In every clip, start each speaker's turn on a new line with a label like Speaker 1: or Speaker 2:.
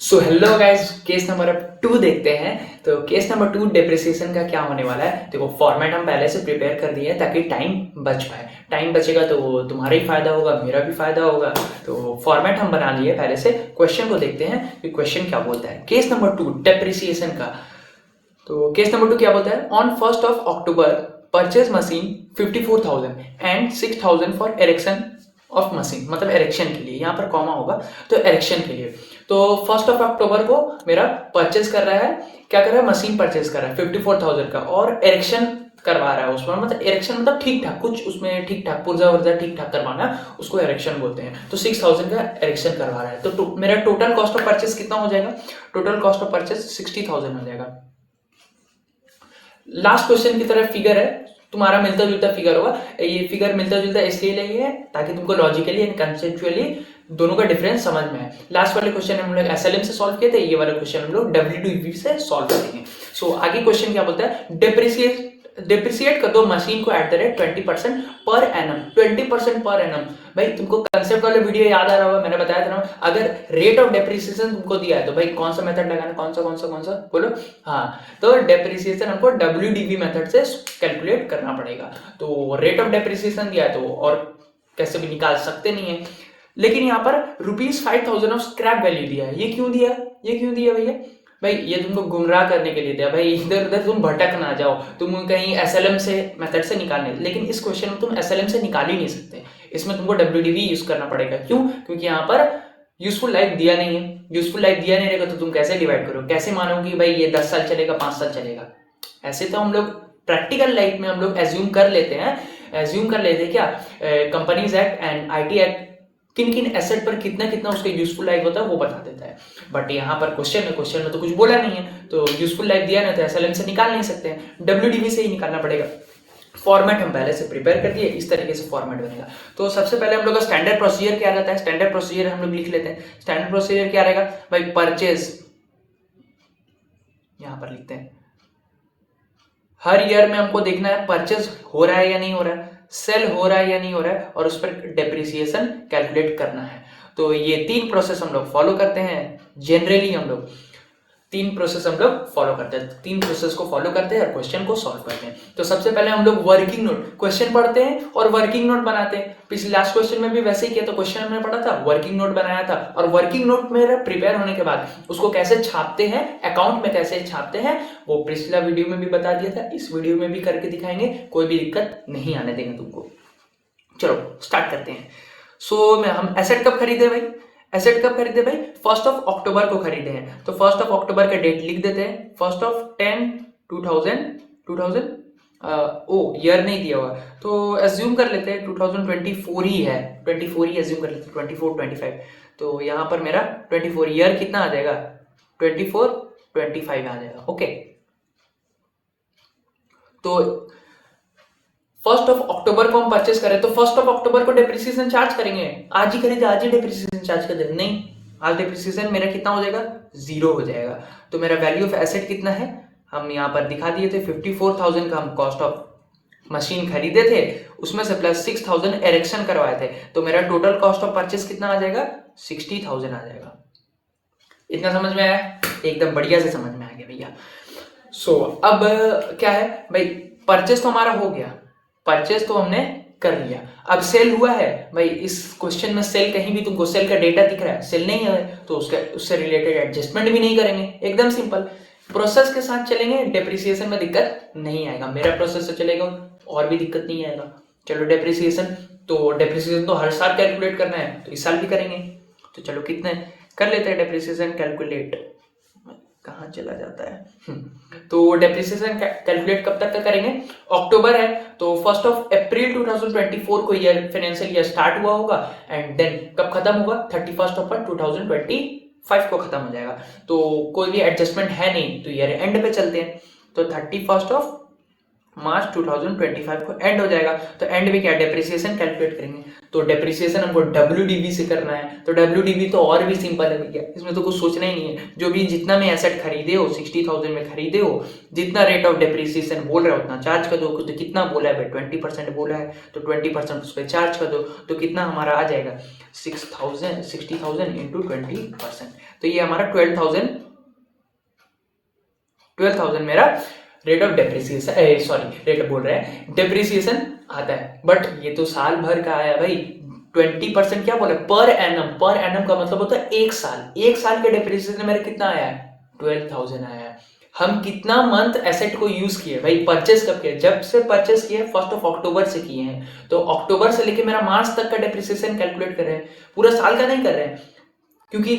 Speaker 1: So hello guys, case number अब 2 देखते हैं। तो केस नंबर 2 डेप्रिसिएशन का क्या होने वाला है। देखो, फॉर्मेट हम पहले से प्रिपेयर कर दिए हैं ताकि टाइम बच पाए। टाइम बचेगा तो वो तुम्हारा ही फायदा होगा, मेरा भी फायदा होगा। तो फॉर्मेट हम बना लिए पहले से। क्वेश्चन को देखते हैं कि क्वेश्चन क्या बोलता है। केस नंबर 2 डेप्रिसिएशन का। तो केस नंबर 2 क्या बोलता है। On 1st of October purchase machine 54,000 and 6,000 for erection of machine, मतलब एरेक्शन के लिए, यहाँ पर कॉमा होगा तो एरेक्शन के लिए। तो 1st of October को मेरा परचेज कर रहा है, क्या कर रहा है, मशीन परचेज कर रहा है 54,000 का, और एरेक्शन करवा रहा है उसमें, मतलब एरेक्शन मतलब ठीक ठाक, कुछ उसमें ठीक ठाक पुर्जा वर्जा ठीक ठाक करवाना, उसको एरेक्शन बोलते हैं। तो 6,000 का एरेक्शन करवा रहा है। तो मेरा टोटल कॉस्ट ऑफ परचेज कितना हो जाएगा। टोटल कॉस्ट ऑफ परचेज 60,000 हो जाएगा। लास्ट क्वेश्चन की तरफ फिगर है, तुम्हारा मिलता जुलता फिगर होगा। ये फिगर मिलता जुलता इसलिए नहीं है ताकि तुमको लॉजिकली एंड कंसेप्चुअली दोनों का डिफरेंस समझ में आए। लास्ट वाले क्वेश्चन हम लोग एसएलएम से सॉल्व किए थे, ये वाला क्वेश्चन हम लोग डब्ल्यूडीवी से सॉल्व करेंगे। सो आगे क्वेश्चन क्या बोलता है। डेप्रिसिएट कर दो मशीन को at the rate 20% per annum. 20% per annum. भाई तुमको कंसेप्ट वाला वीडियो याद आ रहा होगा, मैंने बताया था ना, अगर रेट ऑफ डेप्रिसिएशन तुमको दिया है तो भाई कौन सा मेथड लगाना, कौन सा बोलो। हाँ, तो डेप्रिसिएशन हमको डब्ल्यूडीवी मेथड से कैलकुलेट करना पड़ेगा। तो रेट ऑफ डेप्रिसिएशन दिया है तो और कैसे भी निकाल सकते नहीं है। लेकिन यहाँ पर ₹5,000 ऑफ स्क्रैप वैल्यू दिया है। ये क्यों दिया भैया। भाई ये तुमको गुमराह करने के लिए दिया, भाई इधर उधर तुम भटक ना जाओ, तुम कहीं एसएलएम से मेथड से निकालने। लेकिन इस क्वेश्चन में तुम एसएलएम से निकाल ही नहीं सकते, इसमें तुमको डब्ल्यूडीवी यूज करना पड़ेगा। क्यों? क्योंकि यहाँ पर यूजफुल लाइफ दिया नहीं है। यूजफुल लाइफ दिया नहीं रहेगा तो तुम कैसे डिवाइड करो, कैसे मानो कि भाई ये 10 साल चलेगा, 5 साल चलेगा। ऐसे तो हम लोग प्रैक्टिकल लाइफ में हम लोग एज्यूम कर लेते हैं क्या, companies act and IT act किन किन एसेट पर कितना कितना उसका यूजफुल लाइफ होता है वो बता देता है। बट यहाँ पर क्वेश्चन में तो कुछ बोला नहीं है, तो यूजफुल लाइफ दिया नहीं तो एसएलएम से निकाल नहीं सकते हैं, डब्ल्यूडीवी से ही निकालना पड़ेगा। फॉर्मेट हम पहले से प्रिपेयर कर दिए, इस तरीके से फॉर्मेट बनेगा। तो सबसे पहले हम लोग का स्टैंडर्ड प्रोसीजर क्या रहता है, स्टैंडर्ड प्रोसीजर हम लोग लिख लेते हैं। स्टैंडर्ड प्रोसीजर क्या रहेगा भाई, परचेज, यहां पर लिखते हैं, हर ईयर में हमको देखना है परचेज हो रहा है या नहीं हो रहा है, सेल हो रहा है या नहीं हो रहा है, और उस पर डेप्रिसिएशन कैलकुलेट करना है। तो ये 3 प्रोसेस हम लोग फॉलो करते हैं। जनरली हम लोग 3 प्रोसेस हम लोग फॉलो करते हैं, 3 प्रोसेस को फॉलो करते हैं और क्वेश्चन को सॉल्व करते हैं। तो सबसे पहले हम लोग वर्किंग नोट, क्वेश्चन पढ़ते हैं और वर्किंग नोट बनाते हैं। पिछले लास्ट क्वेश्चन में भी वैसे ही किया, तो क्वेश्चन हमने पढ़ा था, वर्किंग नोट बनाया था, और वर्किंग नोट मेरा प्रिपेयर होने के बाद उसको कैसे छापते हैं, अकाउंट में कैसे छापते हैं, वो पिछला वीडियो में भी बता दिया था, इस वीडियो में भी करके दिखाएंगे, कोई भी दिक्कत नहीं आने देंगे तुमको। चलो स्टार्ट करते हैं। हम एसेट कब खरीदे भाई, 1st of October को खरीदे हैं। तो 1st of October का डेट लिख देते हैं, 1st of 10 2000 ईयर नहीं दिया हुआ, तो एज्यूम कर लेते हैं 2024 ही है, 24 ही एज्यूम कर लेते हैं, 24 25। तो यहाँ पर मेरा 24 ईयर कितना आ जाएगा, 24 25 आ जाएगा। ओके, तो 1st of October को हम परचेस करें तो 1st of October को डेप्रिसिएशन चार्ज करेंगे। आज ही खरीदे, आज ही डेप्रिसिएशन चार्ज कर दे, नहीं, आज डेप्रिसिएशन मेरा कितना हो जाएगा, 0 हो जाएगा। तो मेरा वैल्यू ऑफ एसेट कितना है, हम यहाँ पर दिखा दिए थे, 54,000 का हम कॉस्ट ऑफ मशीन खरीदे थे, उसमें से प्लस 6,000 एरेक्शन करवाए थे, तो मेरा टोटल कॉस्ट ऑफ परचेस कितना आ जाएगा, 60,000 आ जाएगा। इतना समझ में आया, एकदम बढ़िया से समझ में आ गया भैया। अब क्या है भाई, परचेस तो हमारा हो गया, परचेस तो हमने कर लिया। अब सेल हुआ है भाई, इस क्वेश्चन में सेल कहीं भी तुमको सेल का डेटा दिख रहा है, सेल नहीं है तो उससे रिलेटेड एडजस्टमेंट भी नहीं करेंगे, एकदम सिंपल प्रोसेस के साथ चलेंगे, डेप्रिसिएशन में दिक्कत नहीं आएगा। मेरा प्रोसेस से चलेगा और भी दिक्कत नहीं आएगा। चलो डेप्रिसिएशन तो हर साल कैलकुलेट करना है, तो इस साल भी करेंगे। तो चलो कितने कर लेते हैं डेप्रिसिएशन कैलकुलेट, कहाँ चला जाता है। तो डेप्रिसिएशन कैलकुलेट कब तक का करेंगे, अक्टूबर है तो 1st of April 2024 को ईयर, फाइनेंशियल ईयर स्टार्ट हुआ होगा, एंड देन कब खत्म होगा, 31st of 2025 को खत्म हो जाएगा। तो कोई भी एडजस्टमेंट है नहीं तो ईयर एंड पे चलते हैं। तो 31st of मार्च 2025 को एंड हो जाएगा। तो एंड में क्या डेप्रिसिएशन कैलकुलेट करेंगे, तो डेप्रिसिएशन हमको WDV से करना है। तो WDV तो और भी सिंपल है भैया, इसमें तो कुछ सोचना ही नहीं है। जो भी जितना में एसेट खरीदे हो 60,000 में खरीदे हो, जितना रेट ऑफ डेप्रिसिएशन बोल रहा है उतना चार्ज कर दो। तो कितना बोला है भाई 20% बोला है, तो 20% उस पर चार्ज कर दो। तो कितना हमारा आ जाएगा 60,000 इंटू 20%, तो ये हमारा 12,000 मेरा rate of depreciation, sorry rate बोल रहे हैं डेप्रिसिएशन आता है। बट ये तो साल भर का आया भाई। 20% क्या बोला, पर एनम। पर एनम का मतलब होता है एक साल के डेप्रिसिएशन मेरा कितना आया है, 12,000 आया है। हम कितना मंथ एसेट को यूज किए भाई, परचेस कब किया, जब से परचेस किए 1 अक्टूबर से किए हैं। तो अक्टूबर से लेके मेरा मार्च तक का डेप्रिसिएशन कैलकुलेट कर रहे हैं, पूरा साल का नहीं कर रहे हैं, क्योंकि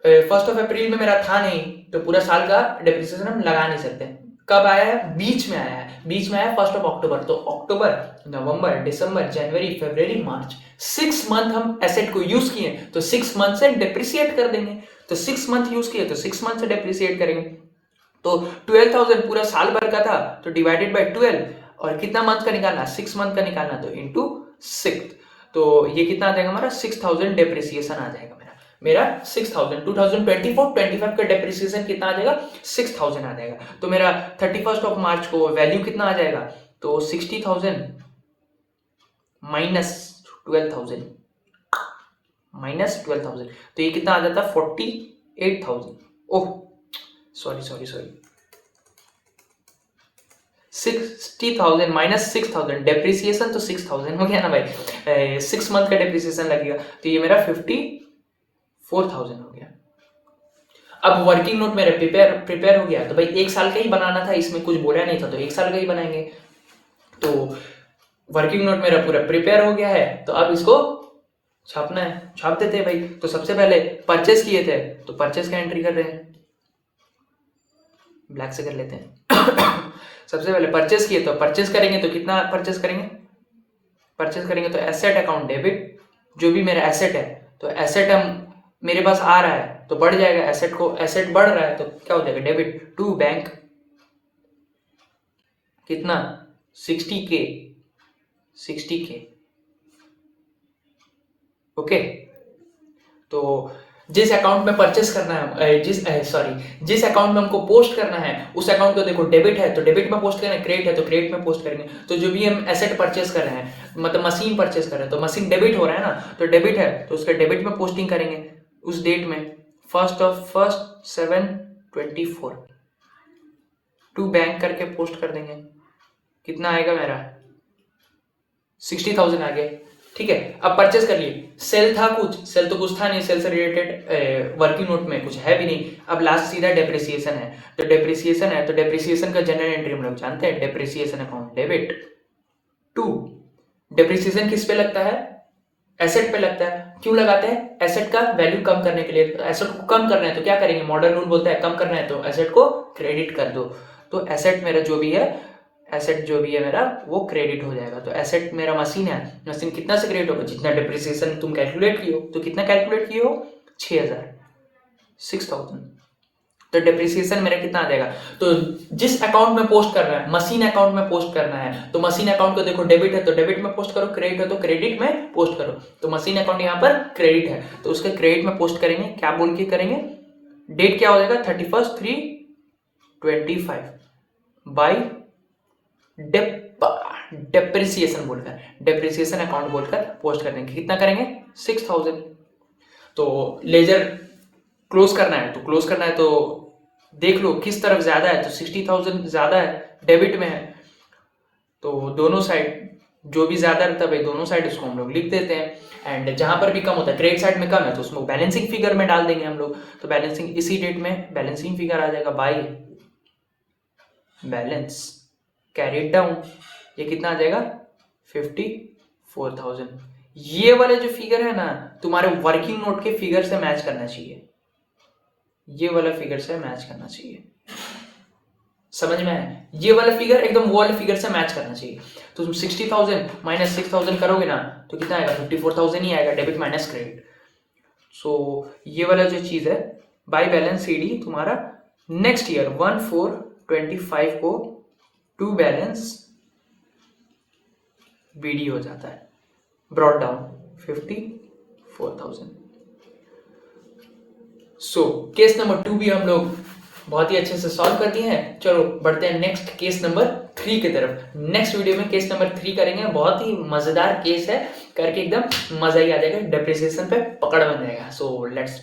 Speaker 1: 1 अप्रैल में मेरा था नहीं, तो पूरा साल का डेप्रिसिएशन हम लगा नहीं सकते। कब आया है, बीच में आया है, 1 अक्टूबर। तो अक्टूबर, नवंबर, दिसंबर, जनवरी, फरवरी, मार्च, 6 मंथ हम एसेट को यूज किए, तो 6 मंथ से डेप्रिसिएट कर देंगे। तो 6 मंथ यूज किए तो 6 मंथ से डेप्रिसिएट करेंगे। तो 12,000 पूरा साल भर का था, तो डिवाइडेड बाय 12, और कितना मंथ का निकालना, 6 मंथ का निकालना, तो इंटू 6। तो ये कितना आ जाएगा हमारा 6,000 डेप्रिसिएशन आ जाएगा मेरा 6,000। 2024-25 का डेप्रिसिएशन कितना आ जाएगा, 6,000 आ जाएगा। तो मेरा 31 मार्च को वैल्यू कितना आ जाएगा, तो 60,000 माइनस 12,000, तो ये कितना आ जाता है 48,000। ओह सॉरी 60,000 माइनस 6,000, डेप्रिसिएशन तो 6,000 हो गया ना भाई, 6 मंथ का डेप्रिसिएशन लगेगा, तो ये मेरा 54,000 हो गया। अब वर्किंग नोट मेरा प्रिपेयर हो गया, तो भाई 1 साल का ही बनाना था, इसमें कुछ बोला नहीं था, तो 1 साल का ही बनाएंगे। तो वर्किंग नोट मेरा पूरा प्रिपेयर हो गया है, तो अब इसको छापना है, छाप देते हैं भाई। तो सबसे पहले परचेस किए थे, तो परचेस का एंट्री कर रहे हैं, ब्लैक से कर लेते हैं। सबसे पहले परचेस किए, तो परचेस करेंगे तो कितना परचेस करेंगे तो एसेट अकाउंट डेबिट, जो भी मेरा एसेट है, तो एसेट हम मेरे पास आ रहा है तो बढ़ जाएगा, एसेट बढ़ रहा है तो क्या हो जाएगा डेबिट टू बैंक, कितना 60K। ओके, तो जिस अकाउंट में परचेस करना है, जिस अकाउंट में हमको पोस्ट करना है, उस अकाउंट को देखो डेबिट है तो डेबिट में पोस्ट करेंगे, क्रेडिट है तो क्रेडिट में पोस्ट करेंगे। तो जो भी हम एसेट परचेस कर रहे हैं, मतलब मशीन परचेस कर रहे हैं, तो मशीन डेबिट हो रहा है ना, तो डेबिट है तो उसका डेबिट में पोस्टिंग करेंगे उस डेट में 1/1/7/24 टू बैंक करके पोस्ट कर देंगे। कितना आएगा मेरा 60,000 आ गया। ठीक है, अब परचेस कर लिए, सेल था सेल तो कुछ था नहीं, सेल से रिलेटेड वर्किंग नोट में कुछ है भी नहीं। अब लास्ट सीधा डेप्रिसिएशन है, तो डेप्रिसिएशन का जनरल एंट्री हम लोग जानते हैं, depreciation account debit to, depreciation किस पे लगता है, एसेट पे लगता है। क्यों लगाते हैं, एसेट का वैल्यू कम करने के लिए। एसेट को कम करना है तो क्या करेंगे, मॉडर्न रूल बोलता है कम करना है तो एसेट को क्रेडिट कर दो। तो एसेट मेरा जो भी है मेरा वो क्रेडिट हो जाएगा। तो एसेट मेरा मशीन है, मशीन कितना से क्रेडिट होगा, जितना डिप्रिसिएशन तुम कैलकुलेट किए हो। तो कितना कैलकुलेट किए हो 6,000। तो डिप्रिसिएशन मेरा कितना आ जाएगा, तो जिस अकाउंट में पोस्ट करना है, मशीन अकाउंट में पोस्ट करना है, तो मशीन अकाउंट को देखो डेबिट है तो डेबिट में पोस्ट करो, क्रेडिट है तो क्रेडिट में पोस्ट करो। तो मशीन अकाउंट यहाँ पर क्रेडिट है तो उसके क्रेडिट में पोस्ट करेंगे। क्या बोल के करेंगे, डेट क्या हो जाएगा 31/3/25 बाई डेप्रिसिएशन बोलकर, डेप्रिसिएशन अकाउंट बोलकर पोस्ट कर देंगे। कितना करेंगे 6,000। तो लेजर क्लोज करना है तो देख लो किस तरफ ज्यादा है, तो 60,000 ज्यादा है, डेबिट में है, तो दोनों साइड जो भी ज्यादा रहता है भाई दोनों साइड उसको हम लोग लिख देते हैं। एंड जहां पर भी कम होता है, क्रेडिट साइड में कम है तो उसमें बैलेंसिंग फिगर में डाल देंगे हम लोग। तो बैलेंसिंग इसी डेट में बैलेंसिंग फिगर आ जाएगा बाई बैलेंस कैरिड डाउन, ये कितना आ जाएगा 54,000। ये वाले जो फिगर है ना तुम्हारे वर्किंग नोट के फिगर से मैच करना चाहिए, ये वाला फिगर से मैच करना चाहिए, समझ में आया, ये वाला फिगर एकदम वो वाले फिगर से मैच करना चाहिए। तो तुम 60,000 माइनस 6,000 करोगे ना तो कितना आएगा 54,000 ही आएगा, डेबिट माइनस क्रेडिट। सो ये वाला जो चीज है बाई बैलेंस CD तुम्हारा नेक्स्ट ईयर 1/4/25 को टू बैलेंस BD हो जाता है, brought down 54,000। So case number 2 भी हम लोग बहुत ही अच्छे से सॉल्व कर दिए हैं। चलो बढ़ते हैं नेक्स्ट केस नंबर 3 की तरफ। नेक्स्ट वीडियो में केस नंबर 3 करेंगे, बहुत ही मजेदार केस है, करके एकदम मजा ही आ जाएगा, डेप्रिसिएशन पे पकड़ बन जाएगा। So let's